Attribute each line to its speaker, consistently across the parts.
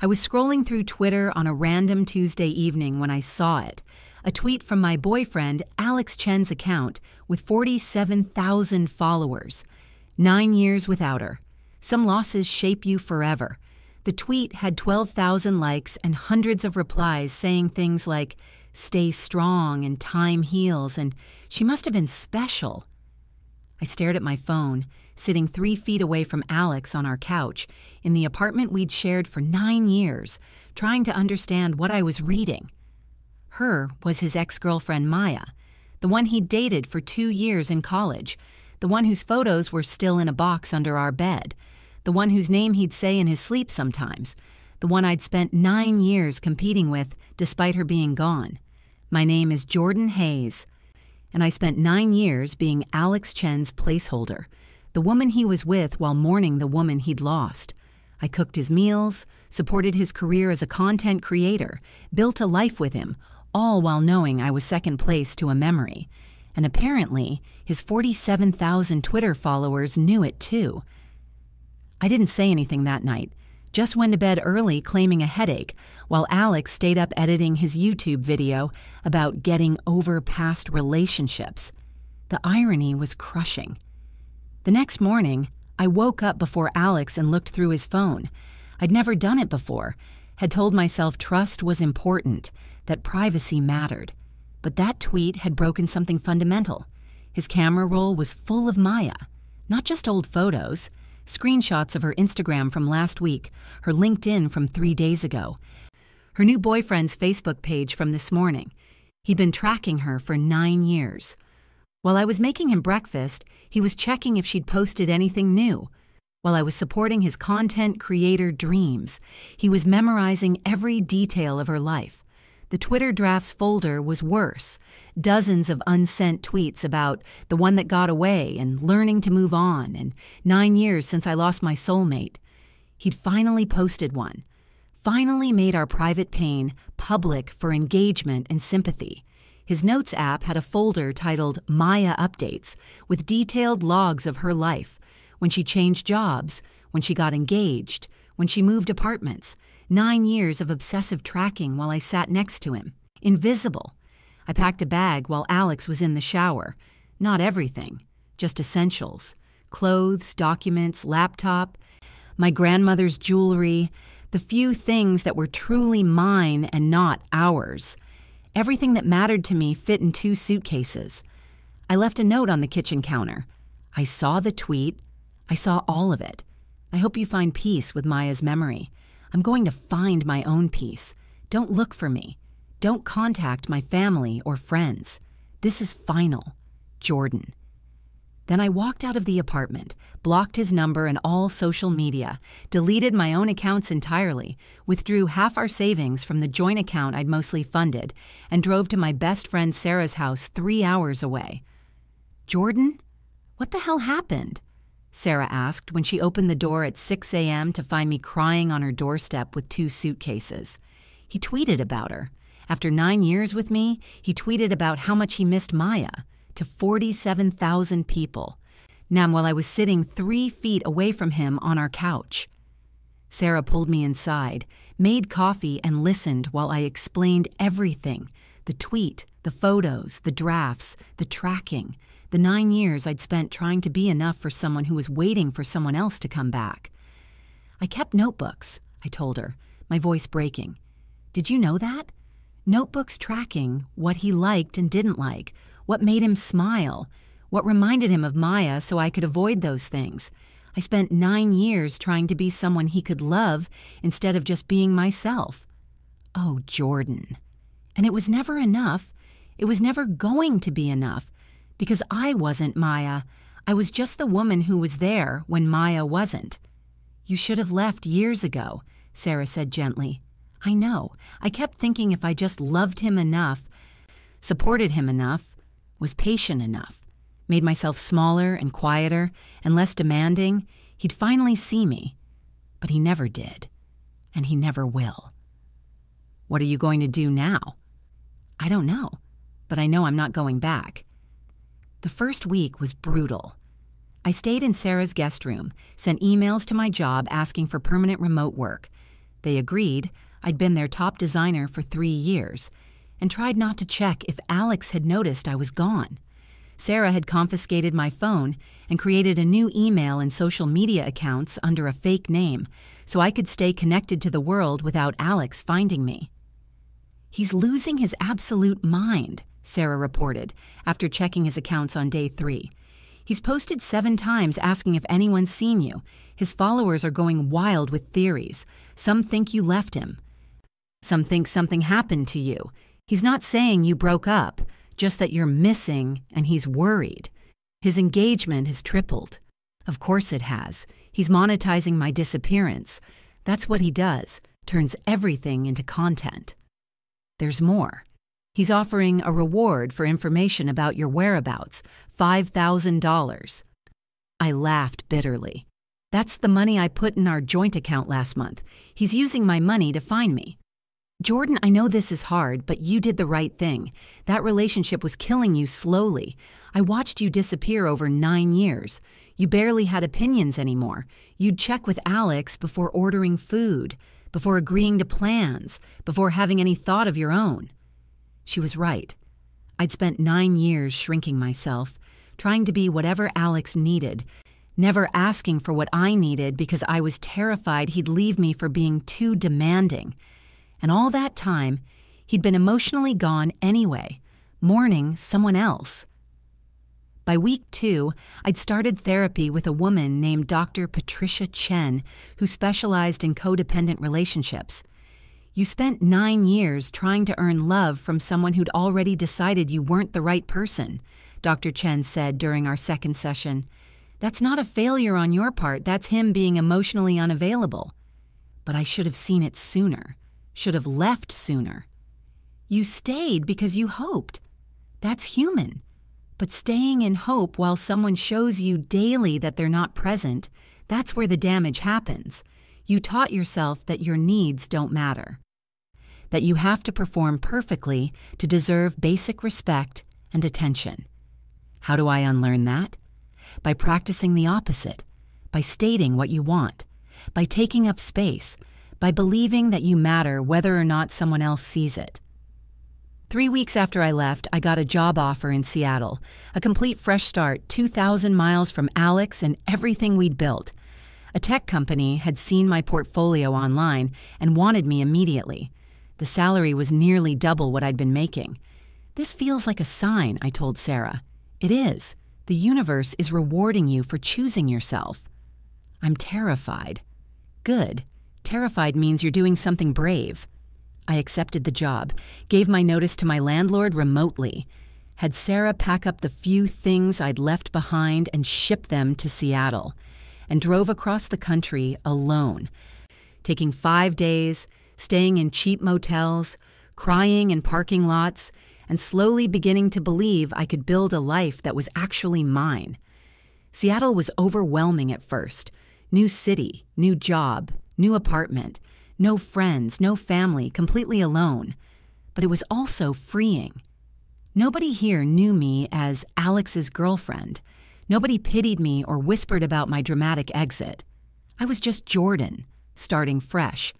Speaker 1: I was scrolling through Twitter on a random Tuesday evening when I saw it. A tweet from my boyfriend, Alex Chen's account, with 47,000 followers. 9 years without her. Some losses shape you forever. The tweet had 12,000 likes and hundreds of replies saying things like, "Stay strong" and "Time heals," and "She must have been special." I stared at my phone, sitting 3 feet away from Alex on our couch, in the apartment we'd shared for 9 years, trying to understand what I was reading. Her was his ex-girlfriend Maya, the one he'd dated for 2 years in college, the one whose photos were still in a box under our bed, the one whose name he'd say in his sleep sometimes, the one I'd spent 9 years competing with despite her being gone. My name is Jordan Hayes, and I spent 9 years being Alex Chen's placeholder, the woman he was with while mourning the woman he'd lost. I cooked his meals, supported his career as a content creator, built a life with him, all while knowing I was second place to a memory. And apparently, his 47,000 Twitter followers knew it too. I didn't say anything that night, just went to bed early claiming a headache, while Alex stayed up editing his YouTube video about getting over past relationships. The irony was crushing. The next morning, I woke up before Alex and looked through his phone. I'd never done it before, had told myself trust was important, that privacy mattered. But that tweet had broken something fundamental. His camera roll was full of Maya, not just old photos, screenshots of her Instagram from last week, her LinkedIn from 3 days ago, her new boyfriend's Facebook page from this morning. He'd been tracking her for 9 years. While I was making him breakfast, he was checking if she'd posted anything new. While I was supporting his content creator dreams, he was memorizing every detail of her life. The Twitter drafts folder was worse. Dozens of unsent tweets about the one that got away and learning to move on and 9 years since I lost my soulmate. He'd finally posted one. Finally made our private pain public for engagement and sympathy. His Notes app had a folder titled Maya Updates with detailed logs of her life, when she changed jobs, when she got engaged, when she moved apartments. 9 years of obsessive tracking while I sat next to him. Invisible. I packed a bag while Alex was in the shower. Not everything, just essentials. Clothes, documents, laptop, my grandmother's jewelry, the few things that were truly mine and not ours. Everything that mattered to me fit in 2 suitcases. I left a note on the kitchen counter. I saw the tweet. I saw all of it. I hope you find peace with Maya's memory. I'm going to find my own peace. Don't look for me. Don't contact my family or friends. This is final. Jordan. Then I walked out of the apartment, blocked his number and all social media, deleted my own accounts entirely, withdrew half our savings from the joint account I'd mostly funded, and drove to my best friend Sarah's house 3 hours away. Jordan? What the hell happened? Sarah asked when she opened the door at 6 a.m. to find me crying on her doorstep with 2 suitcases. He tweeted about her. After 9 years with me, he tweeted about how much he missed Maya to 47,000 people. Now, while I was sitting 3 feet away from him on our couch. Sarah pulled me inside, made coffee, and listened while I explained everything. The tweet, the photos, the drafts, the tracking, the 9 years I'd spent trying to be enough for someone who was waiting for someone else to come back. I kept notebooks, I told her, my voice breaking. Did you know that? Notebooks tracking what he liked and didn't like, what made him smile, what reminded him of Maya so I could avoid those things. I spent 9 years trying to be someone he could love instead of just being myself. Oh, Jordan. And it was never enough. It was never going to be enough. Because I wasn't Maya. I was just the woman who was there when Maya wasn't. You should have left years ago, Sarah said gently. I know. I kept thinking if I just loved him enough, supported him enough, was patient enough, made myself smaller and quieter and less demanding, he'd finally see me. But he never did. And he never will. What are you going to do now? I don't know. But I know I'm not going back. The first week was brutal. I stayed in Sarah's guest room, sent emails to my job asking for permanent remote work. They agreed. I'd been their top designer for 3 years, and tried not to check if Alex had noticed I was gone. Sarah had confiscated my phone and created a new email and social media accounts under a fake name so I could stay connected to the world without Alex finding me. "He's losing his absolute mind," Sarah reported after checking his accounts on day 3. "He's posted 7 times asking if anyone's seen you. His followers are going wild with theories. Some think you left him. Some think something happened to you. He's not saying you broke up, just that you're missing and he's worried. His engagement has tripled." Of course it has. He's monetizing my disappearance. That's what he does, turns everything into content. There's more. He's offering a reward for information about your whereabouts, $5,000. I laughed bitterly. "That's the money I put in our joint account last month. He's using my money to find me." "Jordan, I know this is hard, but you did the right thing. That relationship was killing you slowly. I watched you disappear over 9 years. You barely had opinions anymore. You'd check with Alex before ordering food, before agreeing to plans, before having any thought of your own." She was right. I'd spent 9 years shrinking myself, trying to be whatever Alex needed, never asking for what I needed because I was terrified he'd leave me for being too demanding. And all that time, he'd been emotionally gone anyway, mourning someone else. By week 2, I'd started therapy with a woman named Dr. Patricia Chen, who specialized in codependent relationships. "You spent 9 years trying to earn love from someone who'd already decided you weren't the right person," Dr. Chen said during our second session. "That's not a failure on your part, that's him being emotionally unavailable." But I should have seen it sooner, should have left sooner. "You stayed because you hoped. That's human. But staying in hope while someone shows you daily that they're not present, that's where the damage happens. You taught yourself that your needs don't matter, that you have to perform perfectly to deserve basic respect and attention." How do I unlearn that? By practicing the opposite, by stating what you want, by taking up space, by believing that you matter whether or not someone else sees it. 3 weeks after I left, I got a job offer in Seattle, a complete fresh start, 2,000 miles from Alex and everything we'd built. A tech company had seen my portfolio online and wanted me immediately. The salary was nearly double what I'd been making. "This feels like a sign," I told Sarah. "It is. The universe is rewarding you for choosing yourself." "I'm terrified." "Good. Terrified means you're doing something brave." I accepted the job, gave my notice to my landlord remotely, had Sarah pack up the few things I'd left behind and ship them to Seattle, and drove across the country alone, taking 5 days, staying in cheap motels, crying in parking lots, and slowly beginning to believe I could build a life that was actually mine. Seattle was overwhelming at first. New city, new job, new apartment, no friends, no family, completely alone. But it was also freeing. Nobody here knew me as Alex's girlfriend. Nobody pitied me or whispered about my dramatic exit. I was just Jordan, starting fresh.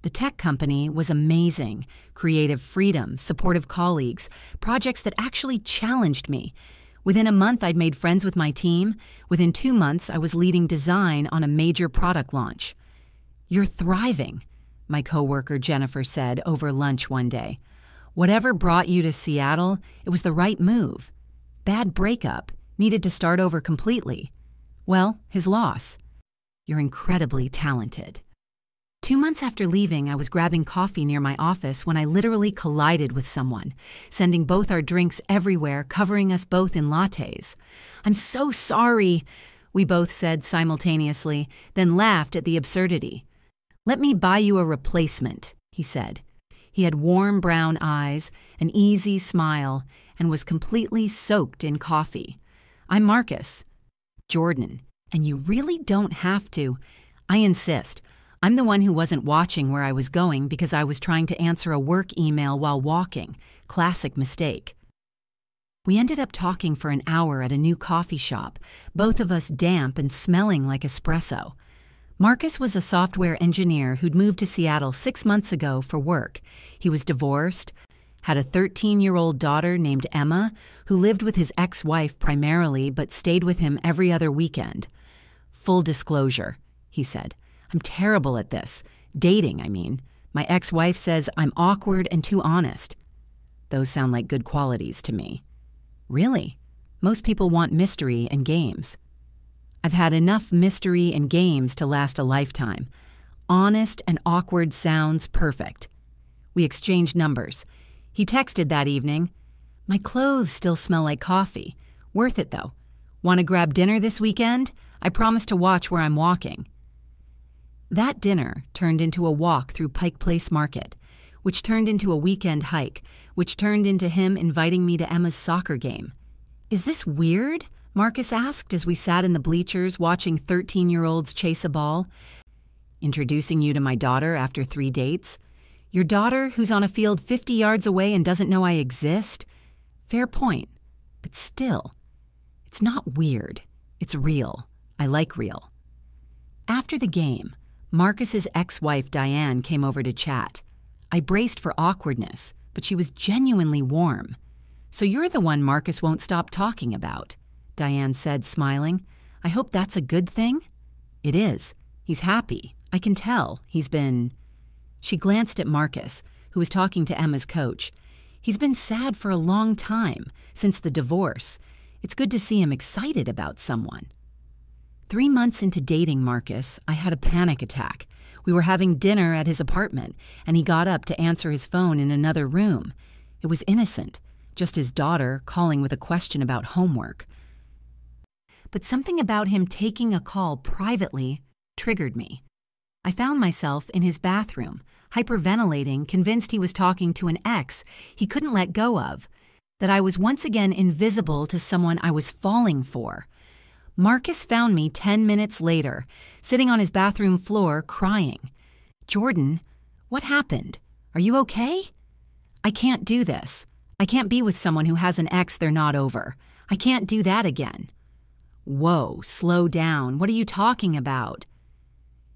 Speaker 1: The tech company was amazing. Creative freedom, supportive colleagues, projects that actually challenged me. Within a month, I'd made friends with my team. Within 2 months, I was leading design on a major product launch. "You're thriving," my coworker Jennifer said over lunch one day. "Whatever brought you to Seattle, it was the right move. Bad breakup, needed to start over completely. Well, his loss. You're incredibly talented." 2 months after leaving, I was grabbing coffee near my office when I literally collided with someone, sending both our drinks everywhere, covering us both in lattes. "I'm so sorry," we both said simultaneously, then laughed at the absurdity. "Let me buy you a replacement," he said. He had warm brown eyes, an easy smile, and was completely soaked in coffee. "I'm Marcus." "Jordan, and you really don't have to." "I insist. I'm the one who wasn't watching where I was going because I was trying to answer a work email while walking. Classic mistake." We ended up talking for an hour at a new coffee shop, both of us damp and smelling like espresso. Marcus was a software engineer who'd moved to Seattle 6 months ago for work. He was divorced, had a 13-year-old daughter named Emma, who lived with his ex-wife primarily but stayed with him every other weekend. "Full disclosure," he said. "I'm terrible at this. Dating, I mean. My ex-wife says I'm awkward and too honest." Those sound like good qualities to me. Really? Most people want mystery and games. I've had enough mystery and games to last a lifetime. Honest and awkward sounds perfect. We exchanged numbers. He texted that evening, "My clothes still smell like coffee. Worth it, though. Want to grab dinner this weekend? I promise to watch where I'm walking." That dinner turned into a walk through Pike Place Market, which turned into a weekend hike, which turned into him inviting me to Emma's soccer game. "Is this weird?" Marcus asked as we sat in the bleachers watching 13-year-olds chase a ball. "Introducing you to my daughter after 3 dates? Your daughter who's on a field 50 yards away and doesn't know I exist? Fair point. But still, it's not weird. It's real. I like real." After the game, Marcus's ex-wife Diane came over to chat. I braced for awkwardness, but she was genuinely warm. "So you're the one Marcus won't stop talking about," Diane said, smiling. "I hope that's a good thing?" "It is. He's happy. I can tell. He's been—" She glanced at Marcus, who was talking to Emma's coach. "He's been sad for a long time, since the divorce. It's good to see him excited about someone." 3 months into dating Marcus, I had a panic attack. We were having dinner at his apartment, and he got up to answer his phone in another room. It was innocent, just his daughter calling with a question about homework. But something about him taking a call privately triggered me. I found myself in his bathroom, hyperventilating, convinced he was talking to an ex he couldn't let go of, that I was once again invisible to someone I was falling for. Marcus found me 10 minutes later, sitting on his bathroom floor, crying. "Jordan, what happened? Are you okay?" "I can't do this. I can't be with someone who has an ex they're not over. I can't do that again." "Whoa, slow down. What are you talking about?"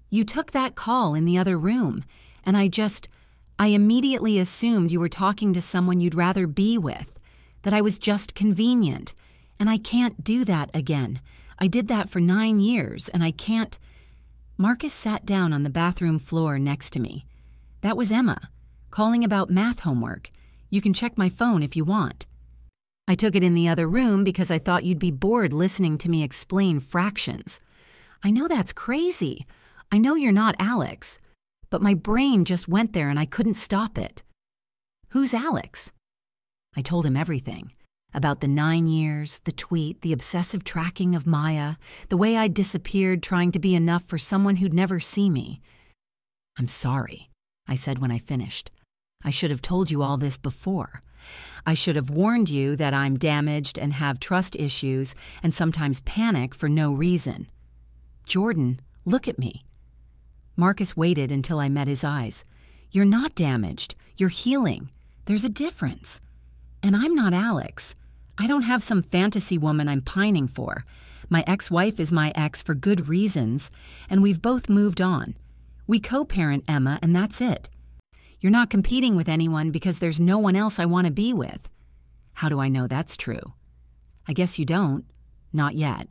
Speaker 1: "You took that call in the other room, and I immediately assumed you were talking to someone you'd rather be with, that I was just convenient, and I can't do that again. I did that for 9 years, and I can't—" Marcus sat down on the bathroom floor next to me. "That was Emma, calling about math homework. You can check my phone if you want. I took it in the other room because I thought you'd be bored listening to me explain fractions. I know that's crazy. I know you're not Alex, but my brain just went there and I couldn't stop it." "Who's Alex?" I told him everything. About the 9 years, the tweet, the obsessive tracking of Maya, the way I'd disappeared trying to be enough for someone who'd never see me. "I'm sorry," I said when I finished. "I should have told you all this before. I should have warned you that I'm damaged and have trust issues and sometimes panic for no reason. Jordan, look at me." Marcus waited until I met his eyes. "You're not damaged. You're healing. There's a difference. And I'm not Alex. I don't have some fantasy woman I'm pining for. My ex-wife is my ex for good reasons, and we've both moved on. We co-parent Emma, and that's it. You're not competing with anyone because there's no one else I want to be with." "How do I know that's true?" "I guess you don't. Not yet.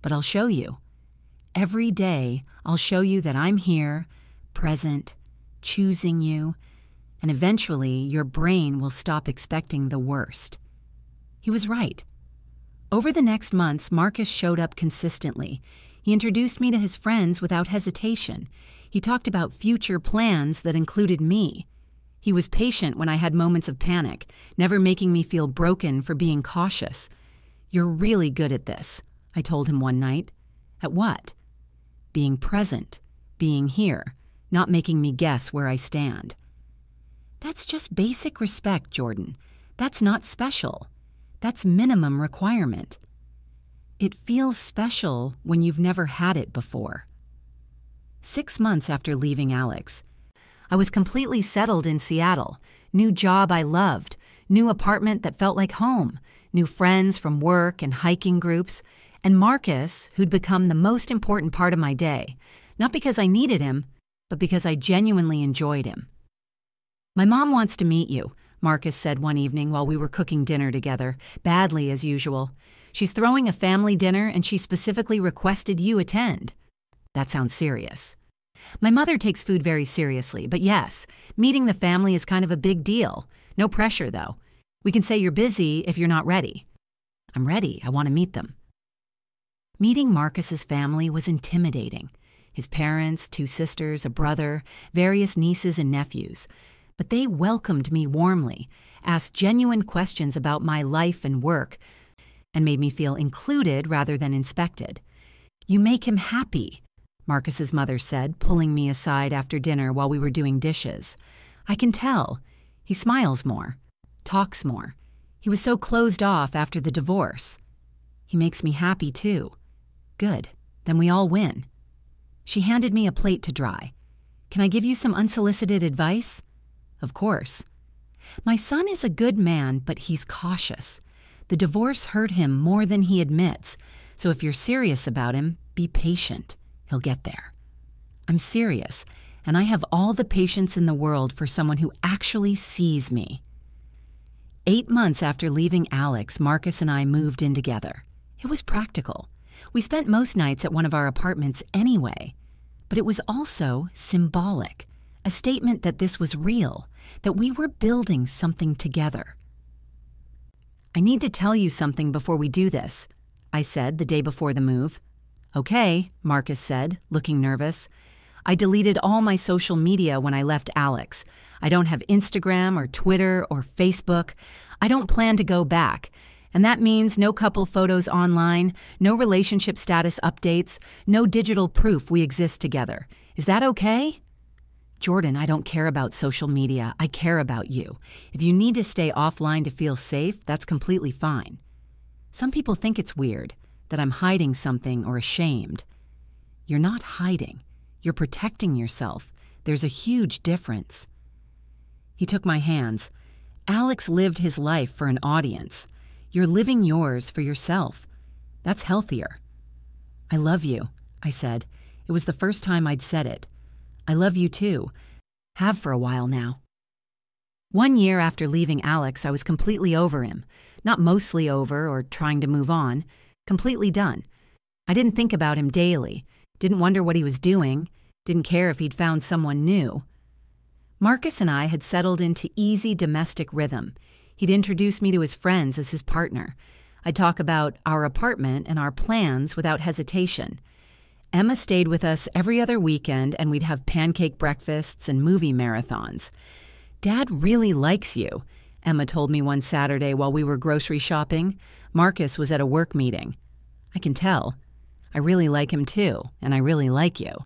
Speaker 1: But I'll show you. Every day, I'll show you that I'm here, present, choosing you, and eventually your brain will stop expecting the worst." He was right. Over the next months, Marcus showed up consistently. He introduced me to his friends without hesitation. He talked about future plans that included me. He was patient when I had moments of panic, never making me feel broken for being cautious. "You're really good at this," I told him one night. "At what?" "Being present, being here, not making me guess where I stand." "That's just basic respect, Jordan. That's not special. That's minimum requirement. It feels special when you've never had it before." 6 months after leaving Alex, I was completely settled in Seattle. New job I loved, new apartment that felt like home, new friends from work and hiking groups, and Marcus, who'd become the most important part of my day. Not because I needed him, but because I genuinely enjoyed him. "My mom wants to meet you," Marcus said one evening while we were cooking dinner together, badly as usual. "She's throwing a family dinner and she specifically requested you attend." That sounds serious. My mother takes food very seriously, but yes, meeting the family is kind of a big deal. No pressure, though. We can say you're busy if you're not ready. I'm ready. I want to meet them. Meeting Marcus's family was intimidating. His parents, 2 sisters, a brother, various nieces and nephews. But they welcomed me warmly, asked genuine questions about my life and work, and made me feel included rather than inspected. "You make him happy," Marcus's mother said, pulling me aside after dinner while we were doing dishes. "I can tell. He smiles more, talks more. He was so closed off after the divorce. He makes me happy, too. Good. Then we all win." She handed me a plate to dry. "Can I give you some unsolicited advice?" "Of course." "My son is a good man, but he's cautious. The divorce hurt him more than he admits, so if you're serious about him, be patient. He'll get there." I'm serious, and I have all the patience in the world for someone who actually sees me. 8 months after leaving Alex, Marcus and I moved in together. It was practical. We spent most nights at one of our apartments anyway. But it was also symbolic, a statement that this was real, that we were building something together. "I need to tell you something before we do this," I said the day before the move. "Okay," Marcus said, looking nervous. "I deleted all my social media when I left Alex. I don't have Instagram or Twitter or Facebook. I don't plan to go back. And that means no couple photos online, no relationship status updates, no digital proof we exist together. Is that okay?" "Jordan, I don't care about social media. I care about you. If you need to stay offline to feel safe, that's completely fine. Some people think it's weird, that I'm hiding something or ashamed. You're not hiding. You're protecting yourself. There's a huge difference." He took my hands. "Alex lived his life for an audience. You're living yours for yourself. That's healthier." "I love you," I said. It was the first time I'd said it. "I love you too. Have for a while now." 1 year after leaving Alex, I was completely over him. Not mostly over or trying to move on. Completely done. I didn't think about him daily. Didn't wonder what he was doing. Didn't care if he'd found someone new. Marcus and I had settled into easy domestic rhythm. He'd introduce me to his friends as his partner. I'd talk about our apartment and our plans without hesitation. Emma stayed with us every other weekend, and we'd have pancake breakfasts and movie marathons. "Dad really likes you," Emma told me one Saturday while we were grocery shopping. Marcus was at a work meeting. "I can tell. I really like him too, and I really like you.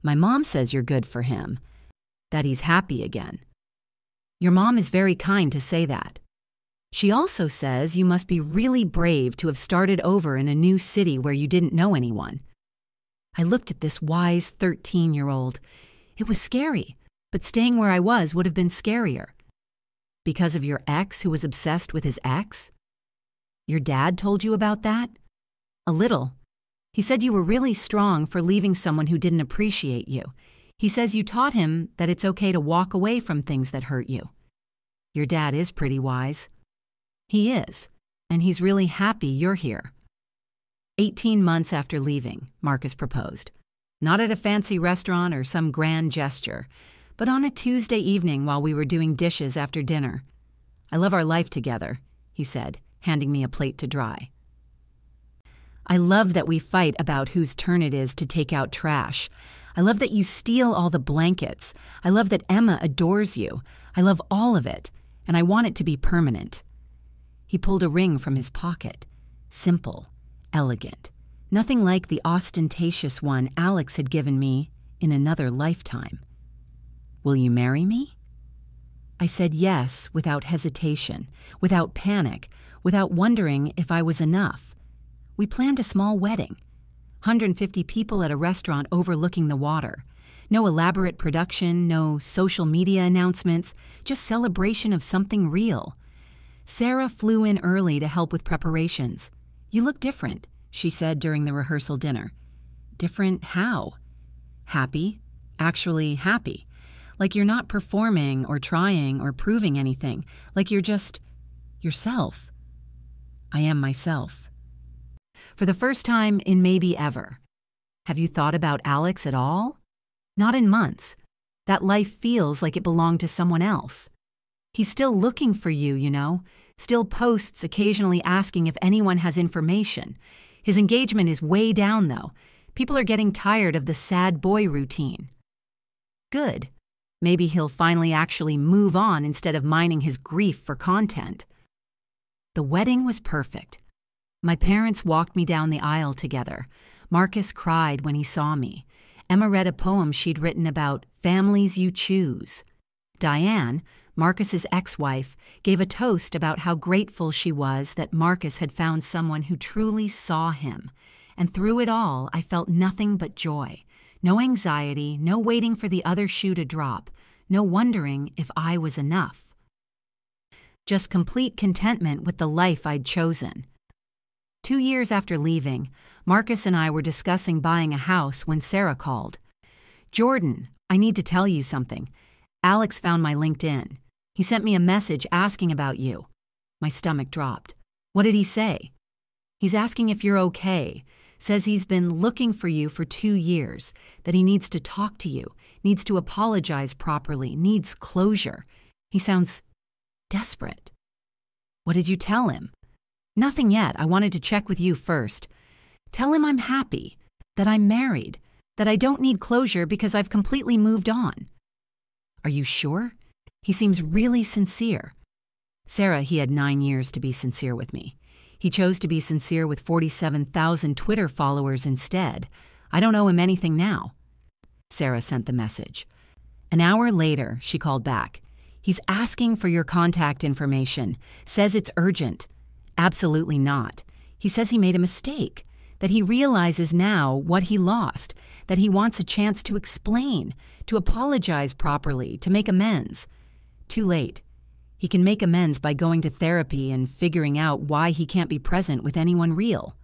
Speaker 1: My mom says you're good for him, that he's happy again." "Your mom is very kind to say that. She also says you must be really brave to have started over in a new city where you didn't know anyone." I looked at this wise 13-year-old. It was scary, but staying where I was would have been scarier. "Because of your ex who was obsessed with his ex?" "Your dad told you about that?" "A little. He said you were really strong for leaving someone who didn't appreciate you. He says you taught him that it's okay to walk away from things that hurt you." "Your dad is pretty wise." "He is, and he's really happy you're here." 18 months after leaving, Marcus proposed. Not at a fancy restaurant or some grand gesture, but on a Tuesday evening while we were doing dishes after dinner. "I love our life together," he said, handing me a plate to dry. "I love that we fight about whose turn it is to take out trash. I love that you steal all the blankets. I love that Emma adores you. I love all of it, and I want it to be permanent." He pulled a ring from his pocket. Simple, elegant, nothing like the ostentatious one Alex had given me in another lifetime. "Will you marry me?" I said yes without hesitation, without panic, without wondering if I was enough. We planned a small wedding. 150 people at a restaurant overlooking the water. No elaborate production, no social media announcements, just celebration of something real. Sarah flew in early to help with preparations. "You look different," she said during the rehearsal dinner. "Different how?" happy, actually happy. Like you're not performing or trying or proving anything. Like you're just yourself. I am myself. For the first time in maybe ever. Have you thought about Alex at all? Not in months. That life feels like it belonged to someone else. He's still looking for you, you know. Still posts occasionally asking if anyone has information. His engagement is way down, though. People are getting tired of the sad boy routine. Good. Maybe he'll finally actually move on instead of mining his grief for content. The wedding was perfect. My parents walked me down the aisle together. Marcus cried when he saw me. Emma read a poem she'd written about families you choose. Diane, Marcus's ex-wife, gave a toast about how grateful she was that Marcus had found someone who truly saw him. And through it all, I felt nothing but joy. No anxiety, no waiting for the other shoe to drop, no wondering if I was enough. Just complete contentment with the life I'd chosen. 2 years after leaving, Marcus and I were discussing buying a house when Sarah called. "Jordan, I need to tell you something. Alex found my LinkedIn. He sent me a message asking about you." My stomach dropped. "What did he say?" "He's asking if you're okay. Says he's been looking for you for 2 years, that he needs to talk to you, needs to apologize properly, needs closure. He sounds desperate." "What did you tell him?" "Nothing yet. I wanted to check with you first. Tell him I'm happy, that I'm married, that I don't need closure because I've completely moved on." "Are you sure? He seems really sincere." Sarah, he had 9 years to be sincere with me. He chose to be sincere with 47,000 Twitter followers instead. I don't owe him anything now. Sarah sent the message. An hour later, she called back. "He's asking for your contact information. Says it's urgent." "Absolutely not. He says he made a mistake, that he realizes now what he lost, that he wants a chance to explain, to apologize properly, to make amends." Too late. He can make amends by going to therapy and figuring out why he can't be present with anyone real.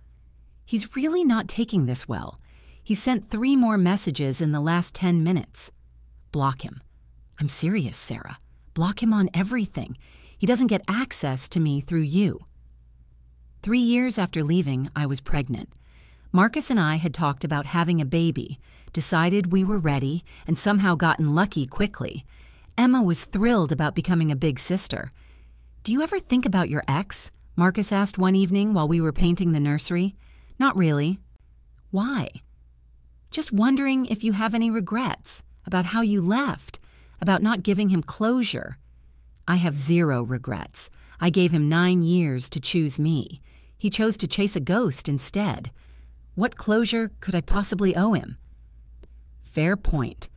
Speaker 1: He's really not taking this well. He sent 3 more messages in the last 10 minutes. Block him. I'm serious, Sarah. Block him on everything. He doesn't get access to me through you. 3 years after leaving, I was pregnant. Marcus and I had talked about having a baby, decided we were ready, and somehow gotten lucky quickly. Emma was thrilled about becoming a big sister. "Do you ever think about your ex?" Marcus asked one evening while we were painting the nursery. "Not really." "Why?" "Just wondering if you have any regrets, about how you left, about not giving him closure." "I have 0 regrets. I gave him 9 years to choose me. He chose to chase a ghost instead. What closure could I possibly owe him?" "Fair point.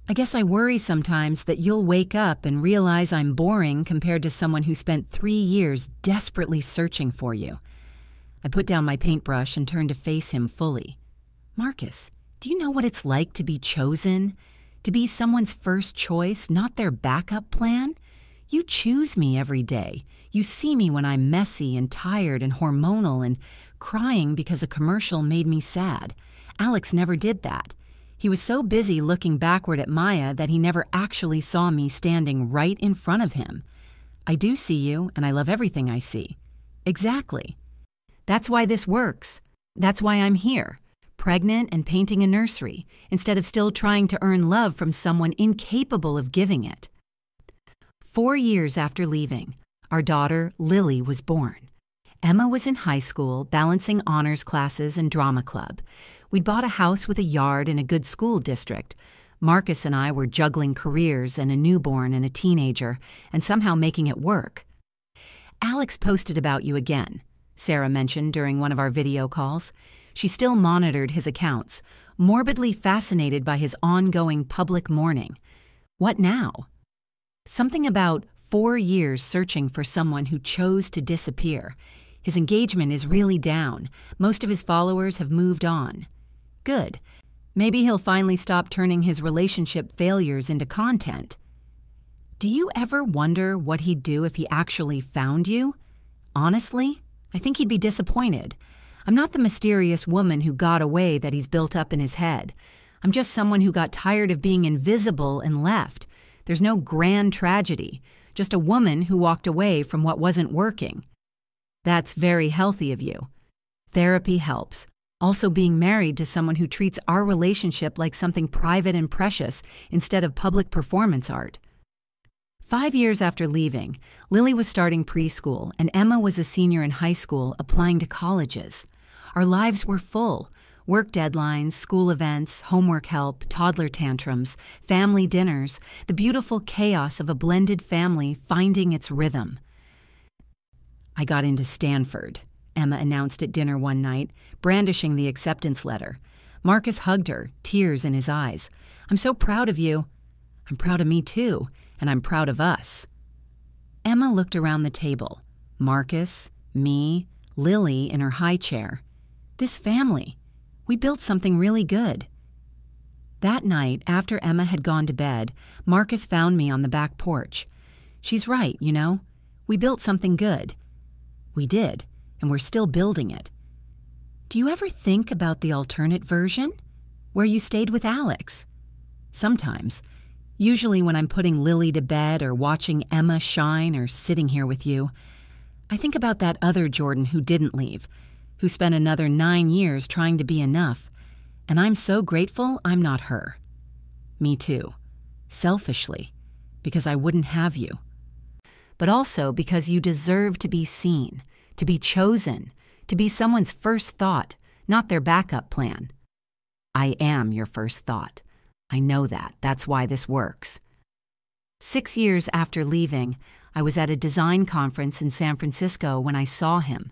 Speaker 1: I guess I worry sometimes that you'll wake up and realize I'm boring compared to someone who spent 3 years desperately searching for you." I put down my paintbrush and turned to face him fully. "Marcus, do you know what it's like to be chosen? To be someone's first choice, not their backup plan? You choose me every day. You see me when I'm messy and tired and hormonal and crying because a commercial made me sad. Alex never did that. He was so busy looking backward at Maya that he never actually saw me standing right in front of him. I do see you, and I love everything I see." "Exactly. That's why this works. That's why I'm here, pregnant and painting a nursery, instead of still trying to earn love from someone incapable of giving it." 4 years after leaving, our daughter, Lily, was born. Emma was in high school, balancing honors classes and drama club. We'd bought a house with a yard in a good school district. Marcus and I were juggling careers and a newborn and a teenager, and somehow making it work. "Alex posted about you again," Sarah mentioned during one of our video calls. She still monitored his accounts, morbidly fascinated by his ongoing public mourning. What now? Something about 4 years searching for someone who chose to disappear. His engagement is really down. Most of his followers have moved on. Good. Maybe he'll finally stop turning his relationship failures into content. Do you ever wonder what he'd do if he actually found you? Honestly, I think he'd be disappointed. I'm not the mysterious woman who got away that he's built up in his head. I'm just someone who got tired of being invisible and left. There's no grand tragedy, just a woman who walked away from what wasn't working. That's very healthy of you. Therapy helps. Also, being married to someone who treats our relationship like something private and precious instead of public performance art. 5 years after leaving, Lily was starting preschool and Emma was a senior in high school applying to colleges. Our lives were full. Work deadlines, school events, homework help, toddler tantrums, family dinners, the beautiful chaos of a blended family finding its rhythm. I got into Stanford, Emma announced at dinner one night, brandishing the acceptance letter. Marcus hugged her, tears in his eyes. I'm so proud of you. I'm proud of me too, and I'm proud of us. Emma looked around the table. Marcus, me, Lily in her high chair. This family. We built something really good. That night, after Emma had gone to bed, Marcus found me on the back porch. She's right, you know. We built something good. We did, and we're still building it. Do you ever think about the alternate version? Where you stayed with Alex? Sometimes. Usually when I'm putting Lily to bed or watching Emma shine or sitting here with you. I think about that other Jordan who didn't leave, who spent another 9 years trying to be enough. And I'm so grateful I'm not her. Me too. Selfishly. Because I wouldn't have you. But also because you deserve to be seen, to be chosen, to be someone's first thought, not their backup plan. I am your first thought. I know that. That's why this works. 6 years after leaving, I was at a design conference in San Francisco when I saw him.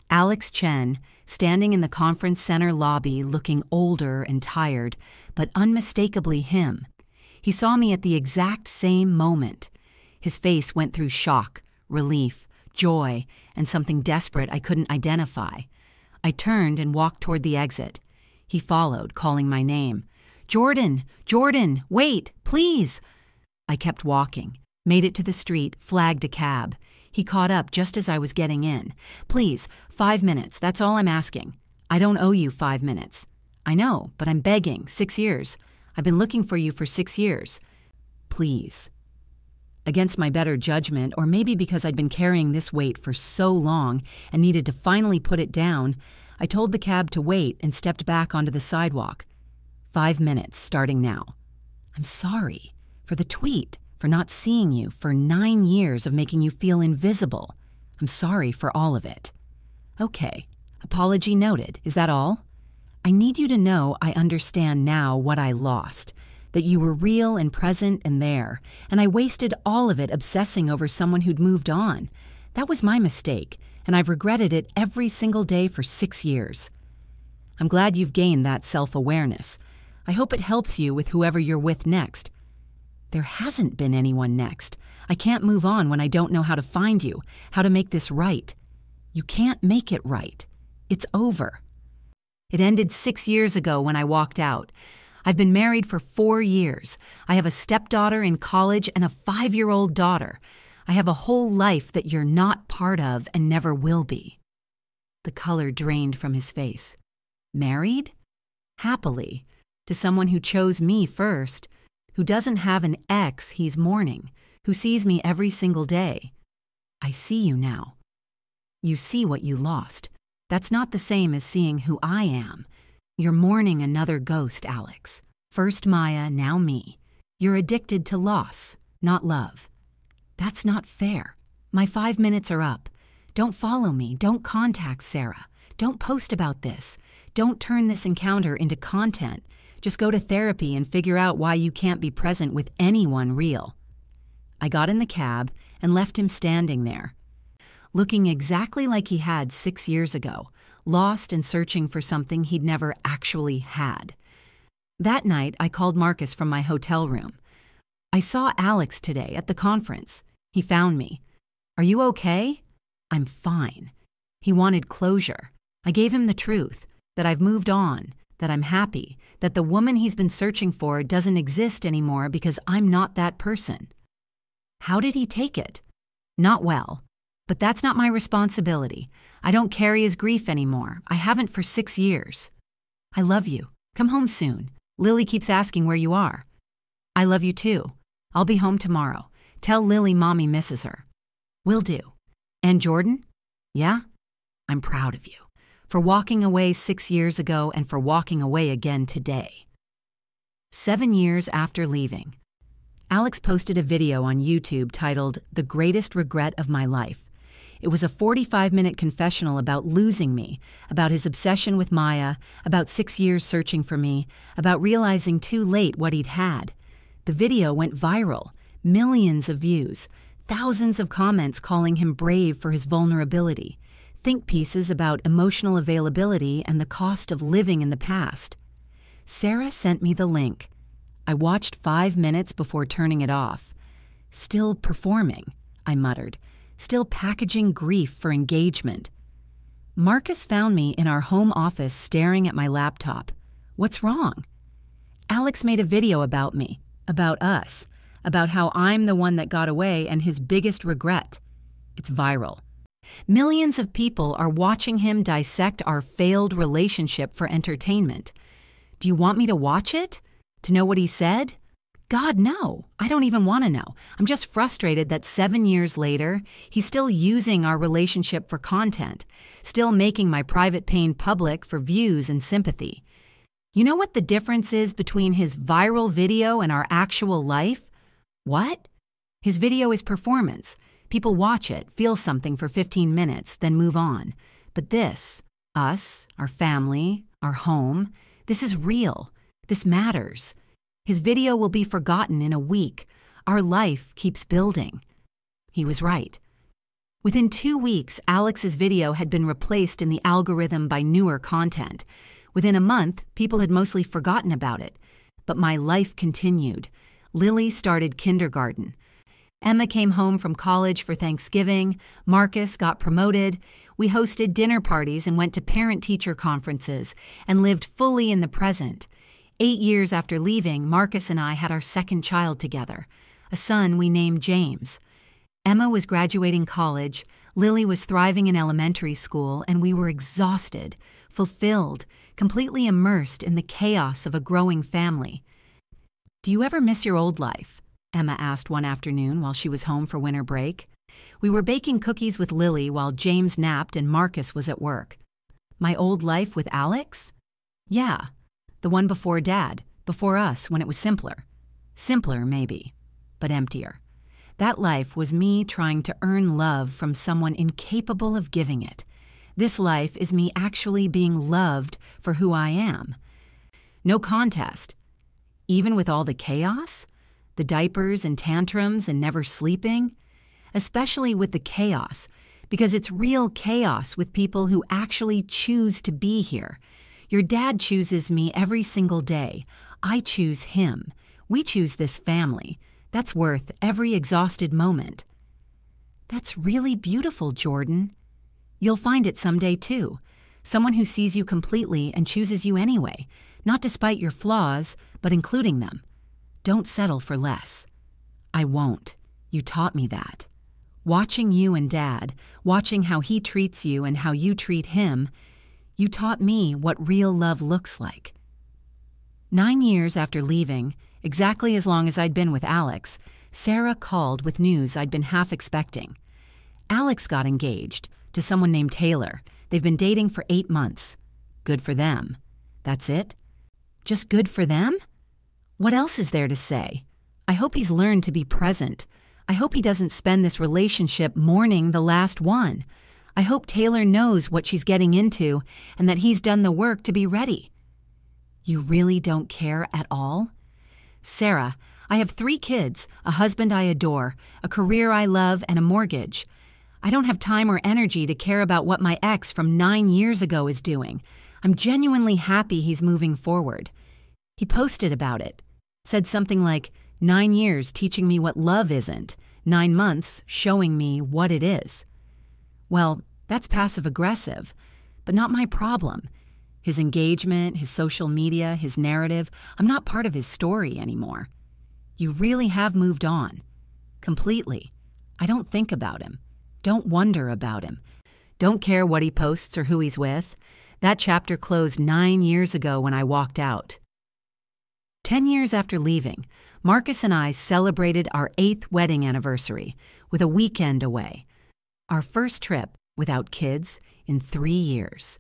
Speaker 1: Alex Chen, standing in the conference center lobby looking older and tired, but unmistakably him. He saw me at the exact same moment. His face went through shock, relief, joy, and something desperate I couldn't identify. I turned and walked toward the exit. He followed, calling my name. Jordan! Jordan! Wait! Please! I kept walking, made it to the street, flagged a cab. He caught up just as I was getting in. Please, 5 minutes, that's all I'm asking. I don't owe you 5 minutes. I know, but I'm begging, 6 years. I've been looking for you for 6 years. Please. Against my better judgment, or maybe because I'd been carrying this weight for so long and needed to finally put it down, I told the cab to wait and stepped back onto the sidewalk. 5 minutes, starting now. I'm sorry for the tweet, for not seeing you, for 9 years of making you feel invisible. I'm sorry for all of it. Okay, apology noted. Is that all? I need you to know I understand now what I lost, that you were real and present and there, and I wasted all of it obsessing over someone who'd moved on. That was my mistake, and I've regretted it every single day for 6 years. I'm glad you've gained that self-awareness. I hope it helps you with whoever you're with next. There hasn't been anyone next. I can't move on when I don't know how to find you, how to make this right. You can't make it right. It's over. It ended 6 years ago when I walked out. I've been married for 4 years. I have a stepdaughter in college and a 5-year-old daughter. I have a whole life that you're not part of and never will be. The color drained from his face. Married? Happily. To someone who chose me first, who doesn't have an ex he's mourning, who sees me every single day. I see you now. You see what you lost. That's not the same as seeing who I am. You're mourning another ghost, Alex. First Maya, now me. You're addicted to loss, not love. That's not fair. My 5 minutes are up. Don't follow me. Don't contact Sarah. Don't post about this. Don't turn this encounter into content. Just go to therapy and figure out why you can't be present with anyone real. I got in the cab and left him standing there, looking exactly like he had 6 years ago, lost and searching for something he'd never actually had. That night, I called Marcus from my hotel room. I saw Alex today at the conference. He found me. Are you okay? I'm fine. He wanted closure. I gave him the truth, that I've moved on, that I'm happy, that the woman he's been searching for doesn't exist anymore because I'm not that person. How did he take it? Not well. But that's not my responsibility. I don't carry his grief anymore. I haven't for 6 years. I love you. Come home soon. Lily keeps asking where you are. I love you too. I'll be home tomorrow. Tell Lily Mommy misses her. Will do. And Jordan? Yeah? I'm proud of you. For walking away 6 years ago and for walking away again today. 7 years after leaving, Alex posted a video on YouTube titled The Greatest Regret of My Life. It was a 45-minute confessional about losing me, about his obsession with Maya, about 6 years searching for me, about realizing too late what he'd had. The video went viral, millions of views, thousands of comments calling him brave for his vulnerability, think pieces about emotional availability and the cost of living in the past. Sarah sent me the link. I watched 5 minutes before turning it off. Still performing, I muttered. Still packaging grief for engagement. Marcus found me in our home office staring at my laptop. What's wrong? Alex made a video about me, about us, about how I'm the one that got away and his biggest regret. It's viral. Millions of people are watching him dissect our failed relationship for entertainment. Do you want me to watch it? To know what he said? God, no. I don't even want to know. I'm just frustrated that 7 years later, he's still using our relationship for content, still making my private pain public for views and sympathy. You know what the difference is between his viral video and our actual life? What? His video is performance. People watch it, feel something for 15 minutes, then move on. But this, us, our family, our home, this is real. This matters. His video will be forgotten in a week. Our life keeps building. He was right. Within 2 weeks, Alex's video had been replaced in the algorithm by newer content. Within a month, people had mostly forgotten about it. But my life continued. Lily started kindergarten. Emma came home from college for Thanksgiving. Marcus got promoted. We hosted dinner parties and went to parent-teacher conferences and lived fully in the present. 8 years after leaving, Marcus and I had our second child together, a son we named James. Emma was graduating college, Lily was thriving in elementary school, and we were exhausted, fulfilled, completely immersed in the chaos of a growing family. Do you ever miss your old life? Emma asked one afternoon while she was home for winter break. We were baking cookies with Lily while James napped and Marcus was at work. My old life with Alex? Yeah. The one before Dad, before us, when it was simpler. Simpler, maybe, but emptier. That life was me trying to earn love from someone incapable of giving it. This life is me actually being loved for who I am. No contest. Even with all the chaos, the diapers and tantrums and never sleeping, especially with the chaos, because it's real chaos with people who actually choose to be here. Your dad chooses me every single day. I choose him. We choose this family. That's worth every exhausted moment. That's really beautiful, Jordan. You'll find it someday, too. Someone who sees you completely and chooses you anyway, not despite your flaws, but including them. Don't settle for less. I won't. You taught me that. Watching you and Dad, watching how he treats you and how you treat him, you taught me what real love looks like. 9 years after leaving, exactly as long as I'd been with Alex, Sarah called with news I'd been half expecting. Alex got engaged to someone named Taylor. They've been dating for 8 months. Good for them. That's it? Just good for them? What else is there to say? I hope he's learned to be present. I hope he doesn't spend this relationship mourning the last one. I hope Taylor knows what she's getting into and that he's done the work to be ready. You really don't care at all? Sarah, I have 3 kids, a husband I adore, a career I love, and a mortgage. I don't have time or energy to care about what my ex from 9 years ago is doing. I'm genuinely happy he's moving forward. He posted about it, said something like, 9 years teaching me what love isn't, 9 months showing me what it is. Well, that's passive-aggressive, but not my problem. His engagement, his social media, his narrative, I'm not part of his story anymore. You really have moved on. Completely. I don't think about him. Don't wonder about him. Don't care what he posts or who he's with. That chapter closed 9 years ago when I walked out. 10 years after leaving, Marcus and I celebrated our 8th wedding anniversary with a weekend away. Our first trip without kids in 3 years.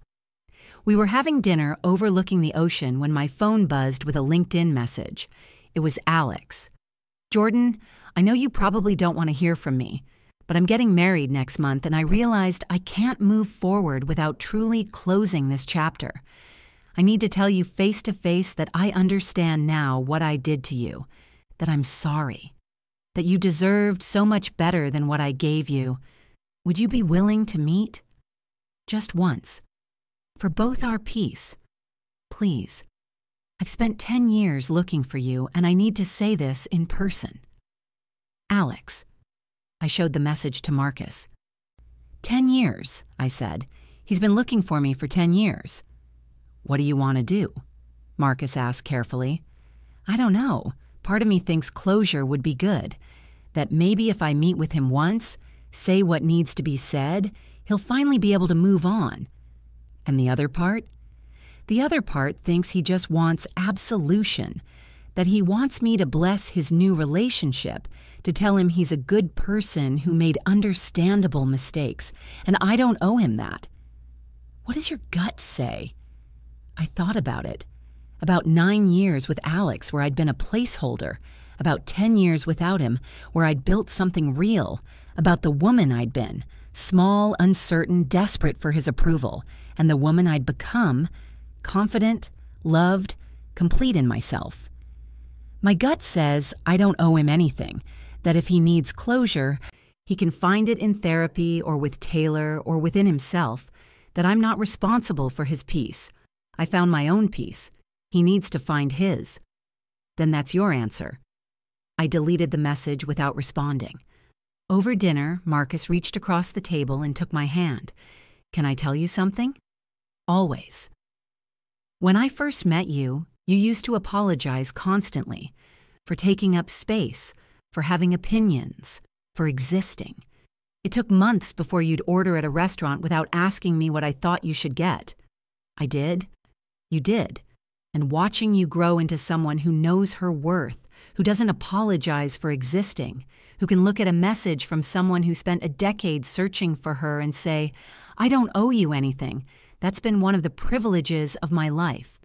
Speaker 1: We were having dinner overlooking the ocean when my phone buzzed with a LinkedIn message. It was Alex. "Jordan, I know you probably don't want to hear from me, but I'm getting married next month and I realized I can't move forward without truly closing this chapter. I need to tell you face to face that I understand now what I did to you, that I'm sorry, that you deserved so much better than what I gave you. Would you be willing to meet? Just once. For both our peace. Please. I've spent 10 years looking for you, and I need to say this in person. Alex." I showed the message to Marcus. 10 years, I said. He's been looking for me for 10 years. "What do you want to do?" Marcus asked carefully. "I don't know. Part of me thinks closure would be good. That maybe if I meet with him once, say what needs to be said, he'll finally be able to move on. And the other part? The other part thinks he just wants absolution, that he wants me to bless his new relationship, to tell him he's a good person who made understandable mistakes, and I don't owe him that. What does your gut say?" I thought about it. About 9 years with Alex where I'd been a placeholder, about 10 years without him where I'd built something real, about the woman I'd been, small, uncertain, desperate for his approval, and the woman I'd become, confident, loved, complete in myself. My gut says I don't owe him anything, that if he needs closure, he can find it in therapy or with Taylor or within himself, that I'm not responsible for his peace. I found my own peace. He needs to find his. Then that's your answer. I deleted the message without responding. Over dinner, Marcus reached across the table and took my hand. "Can I tell you something?" "Always." "When I first met you, you used to apologize constantly for taking up space, for having opinions, for existing. It took months before you'd order at a restaurant without asking me what I thought you should get. I did. You did. And watching you grow into someone who knows her worth, who doesn't apologize for existing, who can look at a message from someone who spent a decade searching for her and say, 'I don't owe you anything,' that's been one of the privileges of my life.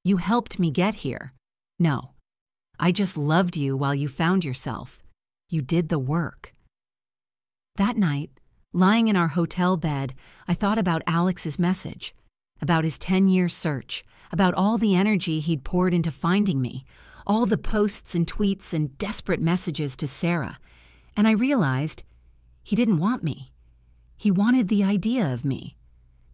Speaker 1: You helped me get here. No. I just loved you while you found yourself. You did the work." That night, lying in our hotel bed, I thought about Alex's message, about his 10-year search, about all the energy he'd poured into finding me, all the posts and tweets and desperate messages to Sarah, and I realized he didn't want me. He wanted the idea of me,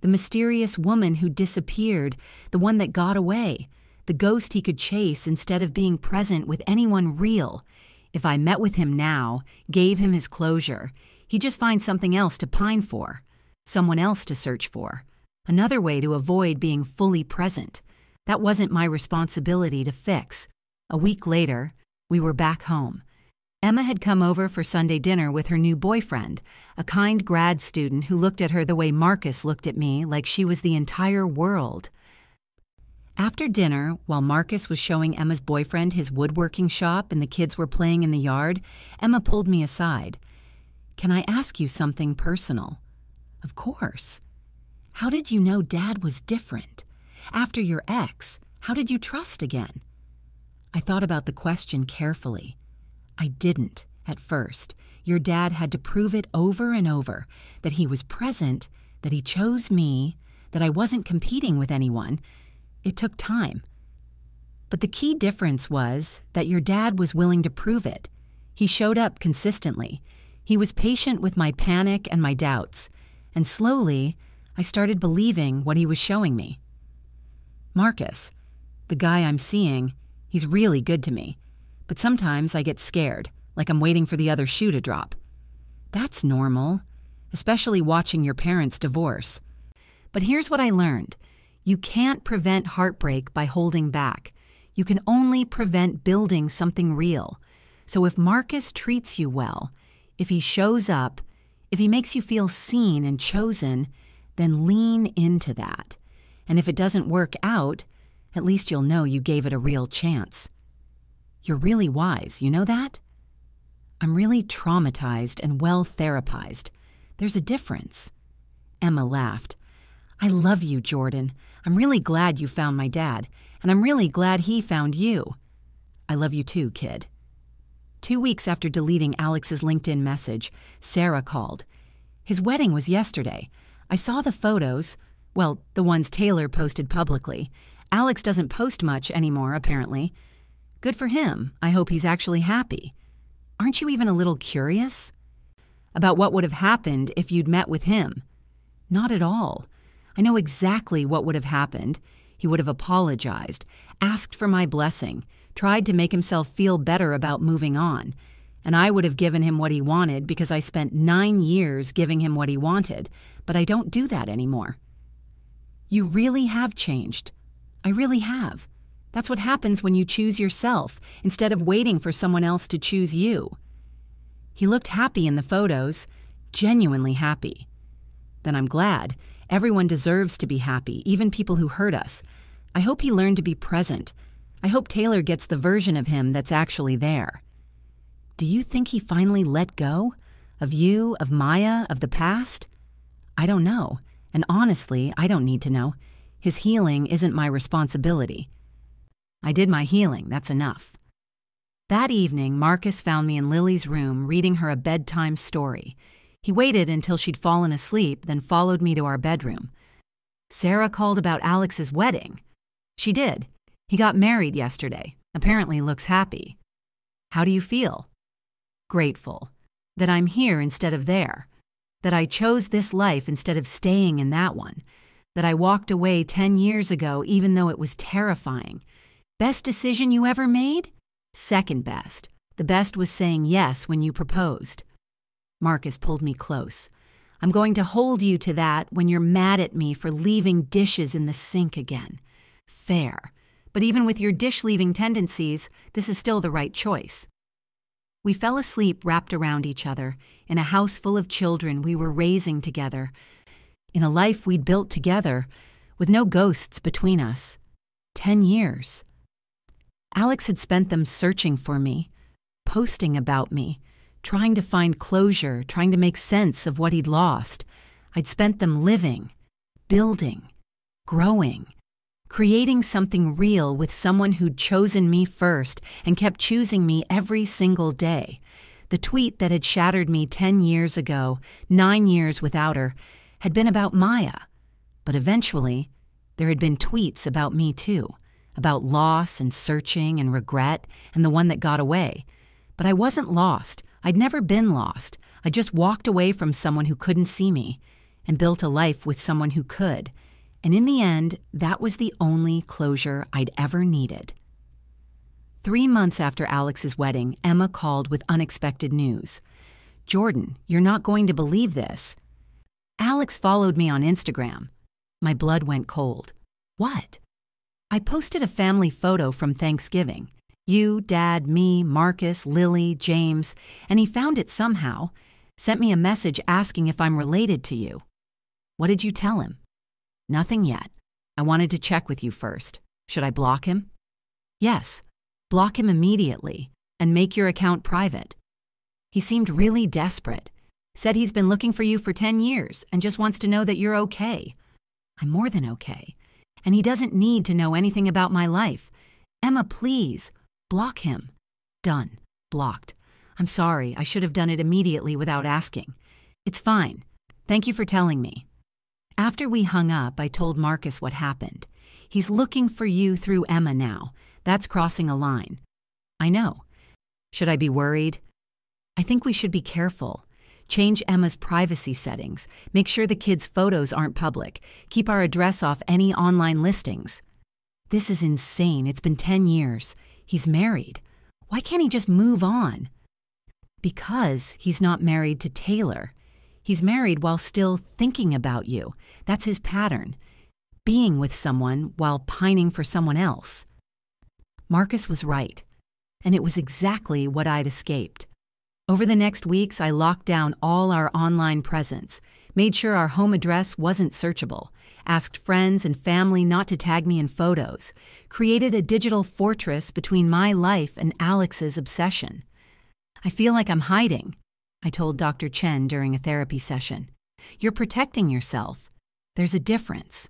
Speaker 1: the mysterious woman who disappeared, the one that got away, the ghost he could chase instead of being present with anyone real. If I met with him now, gave him his closure, he'd just find something else to pine for, someone else to search for, another way to avoid being fully present. That wasn't my responsibility to fix. A week later, we were back home. Emma had come over for Sunday dinner with her new boyfriend, a kind grad student who looked at her the way Marcus looked at me, like she was the entire world. After dinner, while Marcus was showing Emma's boyfriend his woodworking shop and the kids were playing in the yard, Emma pulled me aside. "Can I ask you something personal?" "Of course." "How did you know Dad was different? After your ex, how did you trust again?" I thought about the question carefully. I didn't, at first. Your dad had to prove it over and over, that he was present, that he chose me, that I wasn't competing with anyone. It took time. But the key difference was that your dad was willing to prove it. He showed up consistently. He was patient with my panic and my doubts. And slowly, I started believing what he was showing me. Marcus, the guy I'm seeing, he's really good to me. But sometimes I get scared, like I'm waiting for the other shoe to drop. That's normal, especially watching your parents divorce. But here's what I learned. You can't prevent heartbreak by holding back. You can only prevent building something real. So if Marcus treats you well, if he shows up, if he makes you feel seen and chosen, then lean into that. And if it doesn't work out, at least you'll know you gave it a real chance. You're really wise, you know that? I'm really traumatized and well therapized. There's a difference. Emma laughed. I love you, Jordan. I'm really glad you found my dad, and I'm really glad he found you. I love you too, kid. 2 weeks after deleting Alex's LinkedIn message, Sarah called. His wedding was yesterday. I saw the photos, well, the ones Taylor posted publicly. Alex doesn't post much anymore, apparently. Good for him. I hope he's actually happy. Aren't you even a little curious? About what would have happened if you'd met with him? Not at all. I know exactly what would have happened. He would have apologized, asked for my blessing, tried to make himself feel better about moving on, and I would have given him what he wanted because I spent 9 years giving him what he wanted, but I don't do that anymore. You really have changed. I really have. That's what happens when you choose yourself instead of waiting for someone else to choose you. He looked happy in the photos, genuinely happy. Then I'm glad. Everyone deserves to be happy, even people who hurt us. I hope he learned to be present. I hope Taylor gets the version of him that's actually there. Do you think he finally let go? Of you, of Maya, of the past? I don't know, and honestly, I don't need to know. His healing isn't my responsibility. I did my healing, that's enough. That evening, Marcus found me in Lily's room reading her a bedtime story. He waited until she'd fallen asleep, then followed me to our bedroom. Sarah called about Alex's wedding. She did. He got married yesterday. Apparently looks happy. How do you feel? Grateful. That I'm here instead of there. That I chose this life instead of staying in that one. That I walked away 10 years ago even though it was terrifying. Best decision you ever made? Second best. The best was saying yes when you proposed. Marcus pulled me close. I'm going to hold you to that when you're mad at me for leaving dishes in the sink again. Fair. But even with your dish-leaving tendencies, this is still the right choice. We fell asleep wrapped around each other, in a house full of children we were raising together, in a life we'd built together, with no ghosts between us. 10 years. Alex had spent them searching for me, posting about me, trying to find closure, trying to make sense of what he'd lost. I'd spent them living, building, growing, creating something real with someone who'd chosen me first and kept choosing me every single day. The tweet that had shattered me 10 years ago, 9 years without her, had been about Maya. But eventually, there had been tweets about me too, about loss and searching and regret and the one that got away. But I wasn't lost. I'd never been lost. I just walked away from someone who couldn't see me and built a life with someone who could. And in the end, that was the only closure I'd ever needed. 3 months after Alex's wedding, Emma called with unexpected news. Jordan, you're not going to believe this. Alex followed me on Instagram. My blood went cold. What? I posted a family photo from Thanksgiving. You, Dad, me, Marcus, Lily, James, and he found it somehow. Sent me a message asking if I'm related to you. What did you tell him? Nothing yet. I wanted to check with you first. Should I block him? Yes. Block him immediately and make your account private. He seemed really desperate. Said he's been looking for you for 10 years and just wants to know that you're okay. I'm more than okay. And he doesn't need to know anything about my life. Emma, please, block him. Done. Blocked. I'm sorry. I should have done it immediately without asking. It's fine. Thank you for telling me. After we hung up, I told Marcus what happened. He's looking for you through Emma now. That's crossing a line. I know. Should I be worried? I think we should be careful. Change Emma's privacy settings. Make sure the kids' photos aren't public. Keep our address off any online listings. This is insane. It's been 10 years. He's married. Why can't he just move on? Because he's not married to Taylor. He's married while still thinking about you. That's his pattern. Being with someone while pining for someone else. Marcus was right. And it was exactly what I'd escaped. Over the next weeks, I locked down all our online presence, made sure our home address wasn't searchable, asked friends and family not to tag me in photos, created a digital fortress between my life and Alex's obsession. I feel like I'm hiding, I told Dr. Chen during a therapy session. You're protecting yourself. There's a difference.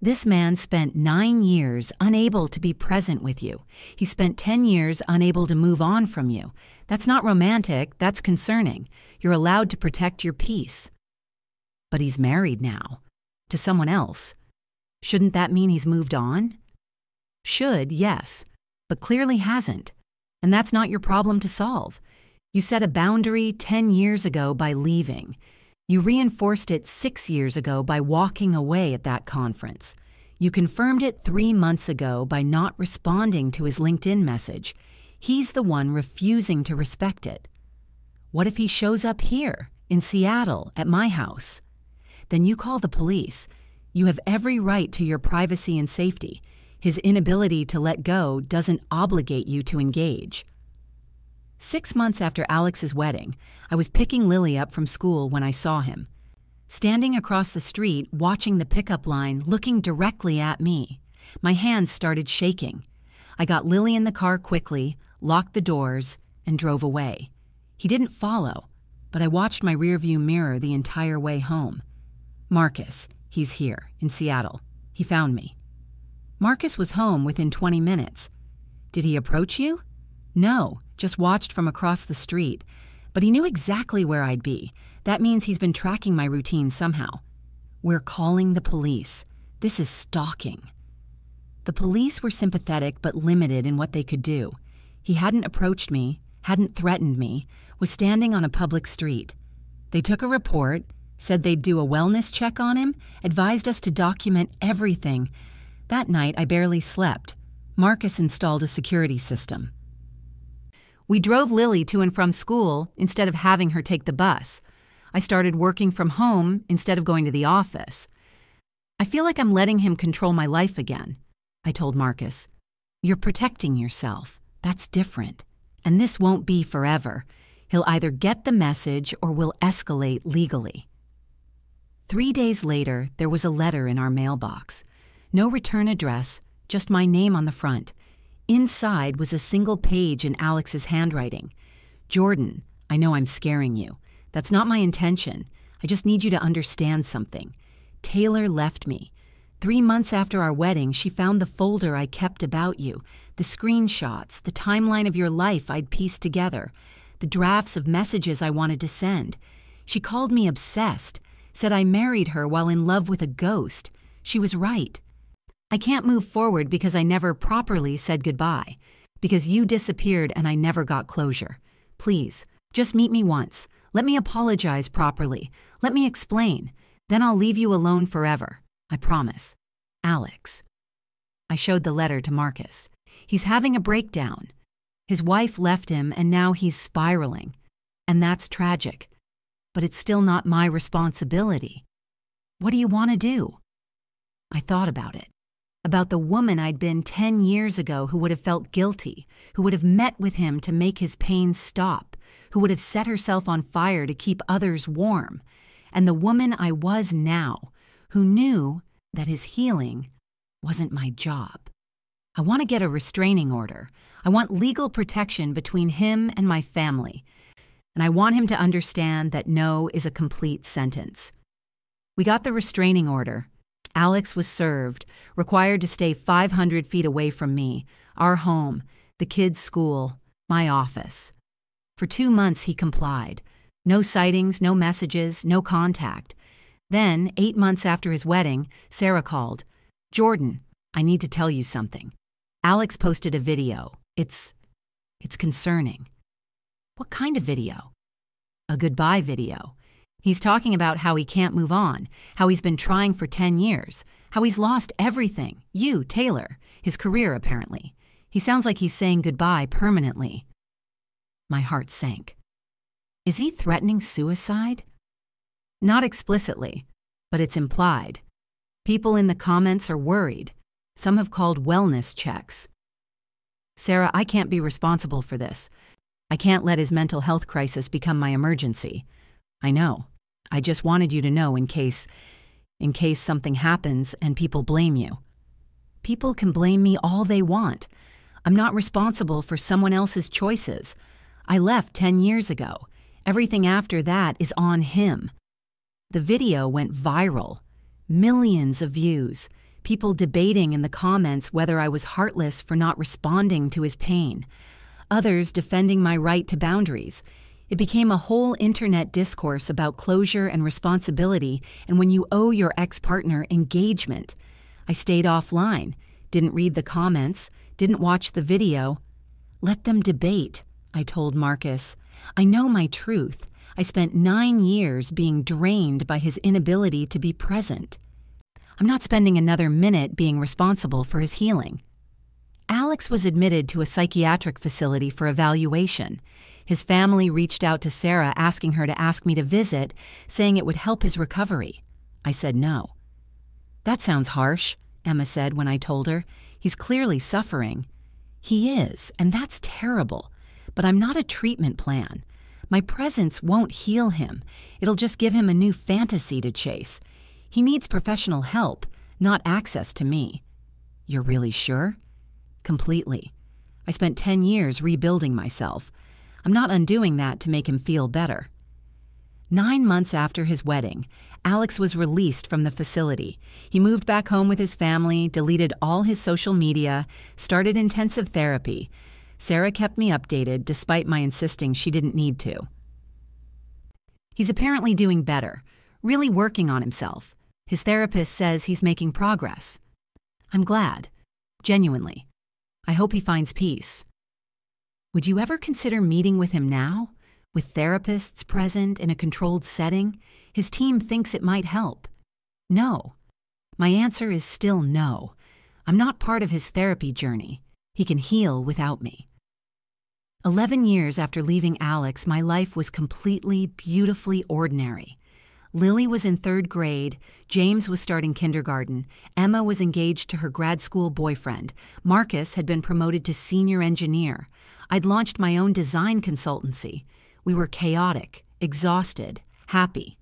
Speaker 1: This man spent 9 years unable to be present with you. He spent 10 years unable to move on from you. That's not romantic, that's concerning. You're allowed to protect your peace. But he's married now, to someone else. Shouldn't that mean he's moved on? Should, yes, but clearly hasn't. And that's not your problem to solve. You set a boundary 10 years ago by leaving. You reinforced it 6 years ago by walking away at that conference. You confirmed it 3 months ago by not responding to his LinkedIn message. He's the one refusing to respect it. What if he shows up here, in Seattle, at my house? Then you call the police. You have every right to your privacy and safety. His inability to let go doesn't obligate you to engage. 6 months after Alex's wedding, I was picking Lily up from school when I saw him. Standing across the street, watching the pickup line, looking directly at me. My hands started shaking. I got Lily in the car quickly, locked the doors, and drove away. He didn't follow, but I watched my rearview mirror the entire way home. Marcus, he's here, in Seattle. He found me. Marcus was home within 20 minutes. Did he approach you? No, just watched from across the street. But he knew exactly where I'd be. That means he's been tracking my routine somehow. We're calling the police. This is stalking. The police were sympathetic but limited in what they could do. He hadn't approached me, hadn't threatened me, was standing on a public street. They took a report, said they'd do a wellness check on him, advised us to document everything. That night, I barely slept. Marcus installed a security system. We drove Lily to and from school instead of having her take the bus. I started working from home instead of going to the office. I feel like I'm letting him control my life again, I told Marcus. You're protecting yourself. That's different. And this won't be forever. He'll either get the message or we'll escalate legally. 3 days later, there was a letter in our mailbox. No return address, just my name on the front. Inside was a single page in Alex's handwriting. Jordan, I know I'm scaring you. That's not my intention. I just need you to understand something. Taylor left me. 3 months after our wedding, she found the folder I kept about you, the screenshots, the timeline of your life I'd pieced together, the drafts of messages I wanted to send. She called me obsessed, said I married her while in love with a ghost. She was right. I can't move forward because I never properly said goodbye, because you disappeared and I never got closure. Please, just meet me once. Let me apologize properly. Let me explain. Then I'll leave you alone forever. I promise. Alex. I showed the letter to Marcus. He's having a breakdown. His wife left him and now he's spiraling. And that's tragic. But it's still not my responsibility. What do you want to do? I thought about it. About the woman I'd been 10 years ago who would have felt guilty, who would have met with him to make his pain stop, who would have set herself on fire to keep others warm, and the woman I was now, who knew that his healing wasn't my job. I want to get a restraining order. I want legal protection between him and my family, and I want him to understand that no is a complete sentence. We got the restraining order. Alex was served, required to stay 500 feet away from me, our home, the kids' school, my office. For 2 months he complied. No sightings, no messages, no contact. Then, 8 months after his wedding, Sarah called. Jordan, I need to tell you something. Alex posted a video. It's concerning. What kind of video? A goodbye video. He's talking about how he can't move on, how he's been trying for 10 years, how he's lost everything, you, Taylor, his career apparently. He sounds like he's saying goodbye permanently. My heart sank. Is he threatening suicide? Not explicitly, but it's implied. People in the comments are worried. Some have called wellness checks. Sarah, I can't be responsible for this. I can't let his mental health crisis become my emergency. I know. I just wanted you to know in case in case something happens and people blame you. People can blame me all they want. I'm not responsible for someone else's choices. I left 10 years ago. Everything after that is on him. The video went viral. Millions of views. People debating in the comments whether I was heartless for not responding to his pain. Others defending my right to boundaries. It became a whole internet discourse about closure and responsibility and when you owe your ex-partner engagement. I stayed offline, didn't read the comments, didn't watch the video. Let them debate, I told Marcus. I know my truth. I spent 9 years being drained by his inability to be present. I'm not spending another minute being responsible for his healing. Alex was admitted to a psychiatric facility for evaluation. His family reached out to Sarah asking her to ask me to visit, saying it would help his recovery. I said no. That sounds harsh, Emma said when I told her. He's clearly suffering. He is, and that's terrible. But I'm not a treatment plan. My presence won't heal him. It'll just give him a new fantasy to chase. He needs professional help, not access to me. You're really sure? Completely. I spent 10 years rebuilding myself. I'm not undoing that to make him feel better. 9 months after his wedding, Alex was released from the facility. He moved back home with his family, deleted all his social media, started intensive therapy. Sarah kept me updated despite my insisting she didn't need to. He's apparently doing better, really working on himself. His therapist says he's making progress. I'm glad, genuinely. I hope he finds peace. Would you ever consider meeting with him now? With therapists present in a controlled setting? His team thinks it might help. No. My answer is still no. I'm not part of his therapy journey. He can heal without me. 11 years after leaving Alex, my life was completely, beautifully ordinary. Lily was in 3rd grade, James was starting kindergarten, Emma was engaged to her grad school boyfriend, Marcus had been promoted to senior engineer. I'd launched my own design consultancy. We were chaotic, exhausted, happy.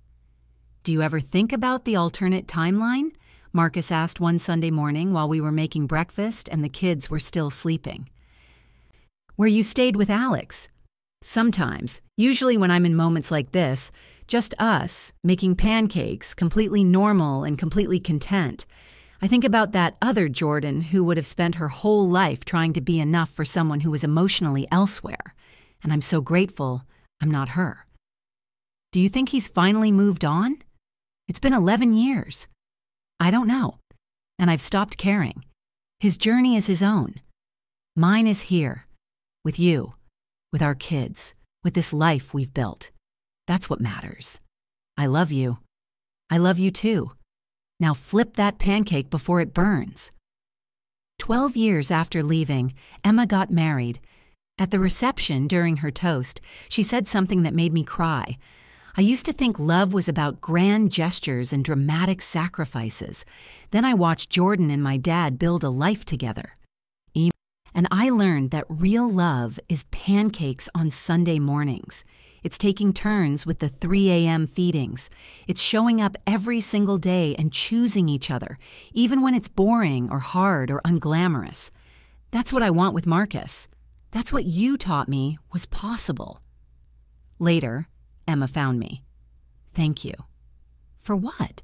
Speaker 1: Do you ever think about the alternate timeline? Marcus asked one Sunday morning while we were making breakfast and the kids were still sleeping. Where you stayed with Alex. Sometimes, usually when I'm in moments like this, just us, making pancakes, completely normal and completely content. I think about that other Jordan who would have spent her whole life trying to be enough for someone who was emotionally elsewhere. And I'm so grateful I'm not her. Do you think he's finally moved on? It's been 11 years. I don't know. And I've stopped caring. His journey is his own. Mine is here. With you. With our kids. With this life we've built. That's what matters. I love you. I love you too. Now flip that pancake before it burns. 12 years after leaving, Emma got married. At the reception during her toast, she said something that made me cry. I used to think love was about grand gestures and dramatic sacrifices. Then I watched Jordan and my dad build a life together. And I learned that real love is pancakes on Sunday mornings. It's taking turns with the 3 a.m. feedings. It's showing up every single day and choosing each other, even when it's boring or hard or unglamorous. That's what I want with Marcus. That's what you taught me was possible. Later, Emma found me. Thank you. For what?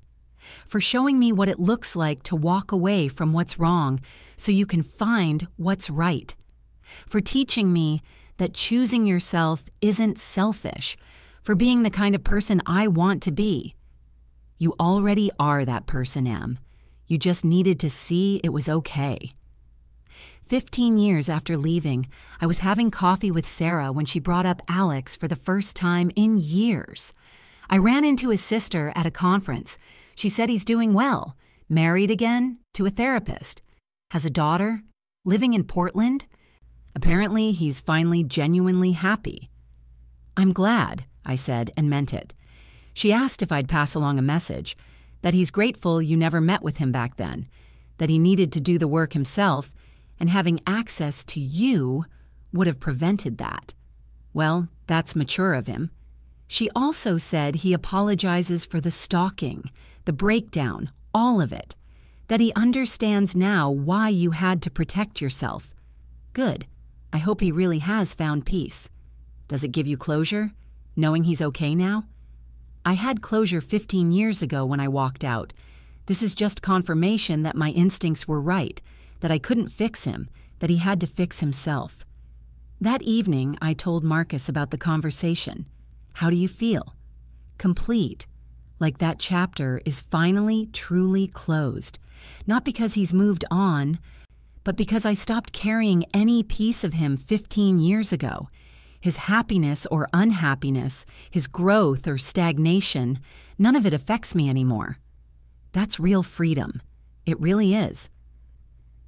Speaker 1: For showing me what it looks like to walk away from what's wrong so you can find what's right. For teaching me that choosing yourself isn't selfish, for being the kind of person I want to be. You already are that person, Em. You just needed to see it was okay. 15 years after leaving, I was having coffee with Sarah when she brought up Alex for the first time in years. I ran into his sister at a conference. She said he's doing well, married again to a therapist, has a daughter, living in Portland. Apparently, he's finally genuinely happy. I'm glad, I said, and meant it. She asked if I'd pass along a message, that he's grateful you never met with him back then, that he needed to do the work himself, and having access to you would have prevented that. Well, that's mature of him. She also said he apologizes for the stalking, the breakdown, all of it. That he understands now why you had to protect yourself. Good. I hope he really has found peace. Does it give you closure, knowing he's okay now? I had closure 15 years ago when I walked out. This is just confirmation that my instincts were right, that I couldn't fix him, that he had to fix himself. That evening, I told Marcus about the conversation. How do you feel? Complete. Like that chapter is finally, truly closed. Not because he's moved on, but because I stopped carrying any piece of him 15 years ago. His happiness or unhappiness, his growth or stagnation, none of it affects me anymore. That's real freedom. It really is.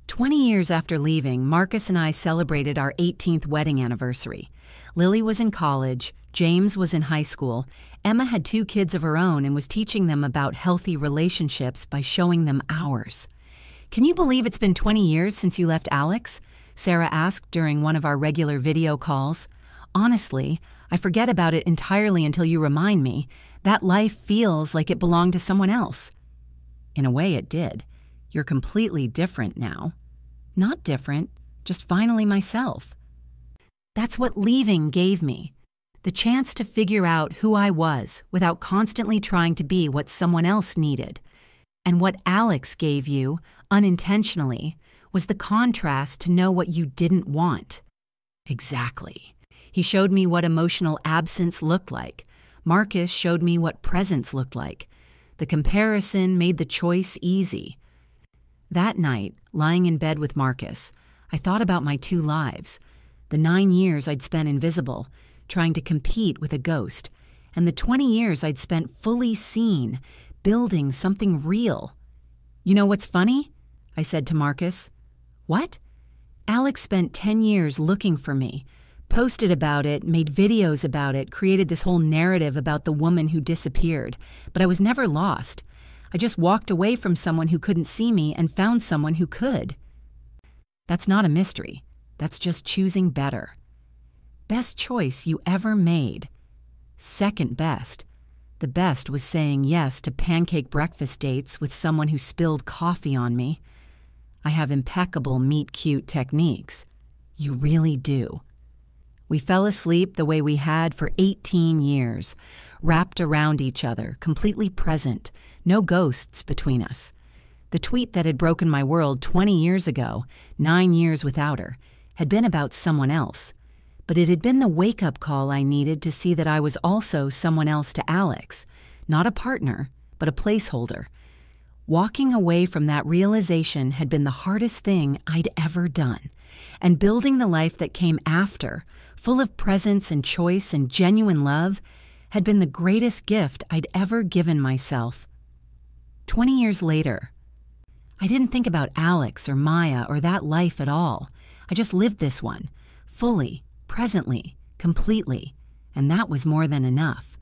Speaker 1: 20 years after leaving, Marcus and I celebrated our 18th wedding anniversary. Lily was in college, James was in high school, Emma had 2 kids of her own and was teaching them about healthy relationships by showing them ours. Can you believe it's been 20 years since you left Alex? Sarah asked during one of our regular video calls. Honestly, I forget about it entirely until you remind me. That life feels like it belonged to someone else. In a way, it did. You're completely different now. Not different, just finally myself. That's what leaving gave me. The chance to figure out who I was without constantly trying to be what someone else needed. And what Alex gave you, unintentionally, was the contrast to know what you didn't want. Exactly. He showed me what emotional absence looked like. Marcus showed me what presence looked like. The comparison made the choice easy. That night, lying in bed with Marcus, I thought about my 2 lives. The 9 years I'd spent invisible, trying to compete with a ghost, and the 20 years I'd spent fully seen, building something real. You know what's funny? I said to Marcus. What? Alex spent 10 years looking for me, posted about it, made videos about it, created this whole narrative about the woman who disappeared, but I was never lost. I just walked away from someone who couldn't see me and found someone who could. That's not a mystery. That's just choosing better. Best choice you ever made. Second best. The best was saying yes to pancake breakfast dates with someone who spilled coffee on me. I have impeccable meet-cute techniques. You really do. We fell asleep the way we had for 18 years, wrapped around each other, completely present, no ghosts between us. The tweet that had broken my world 20 years ago, 9 years without her, had been about someone else. But it had been the wake-up call I needed to see that I was also someone else to Alex, not a partner, but a placeholder. Walking away from that realization had been the hardest thing I'd ever done, and building the life that came after, full of presence and choice and genuine love, had been the greatest gift I'd ever given myself. 20 years later, I didn't think about Alex or Maya or that life at all. I just lived this one, fully, presently, completely, and that was more than enough.